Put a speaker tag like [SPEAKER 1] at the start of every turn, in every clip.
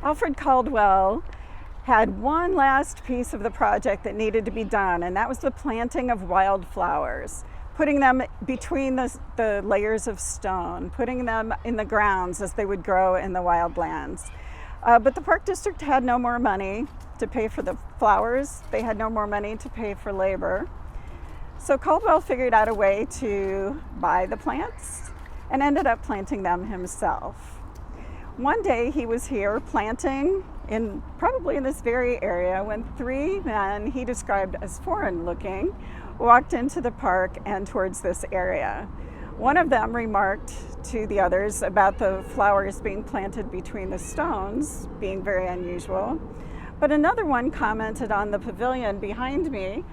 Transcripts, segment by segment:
[SPEAKER 1] Alfred Caldwell had one last piece of the project that needed to be done, and that was the planting of wildflowers, putting them between the layers of stone, putting them in the grounds as they would grow in the wildlands. But the Park District had no more money to pay for the flowers. They had no more money to pay for labor. So Caldwell figured out a way to buy the plants and ended up planting them himself. One day he was here planting probably in this very area when three men he described as foreign looking walked into the park and towards this area. One of them remarked to the others about the flowers being planted between the stones being very unusual, but another one commented on the pavilion behind me,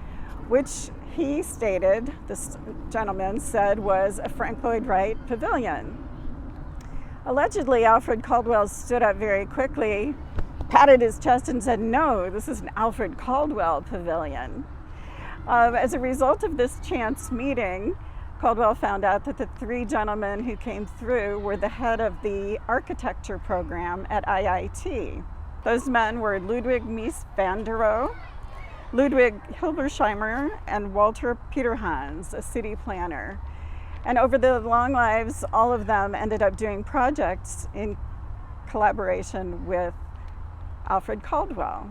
[SPEAKER 1] which he stated, this gentleman said, was a Frank Lloyd Wright pavilion. Allegedly, Alfred Caldwell stood up very quickly, patted his chest and said, "No, this is an Alfred Caldwell pavilion." As a result of this chance meeting, Caldwell found out that the three gentlemen who came through were the head of the architecture program at IIT. Those men were Ludwig Mies van der Rohe, Ludwig Hilbersheimer, and Walter Peterhans, a city planner. And over the long lives, all of them ended up doing projects in collaboration with Alfred Caldwell.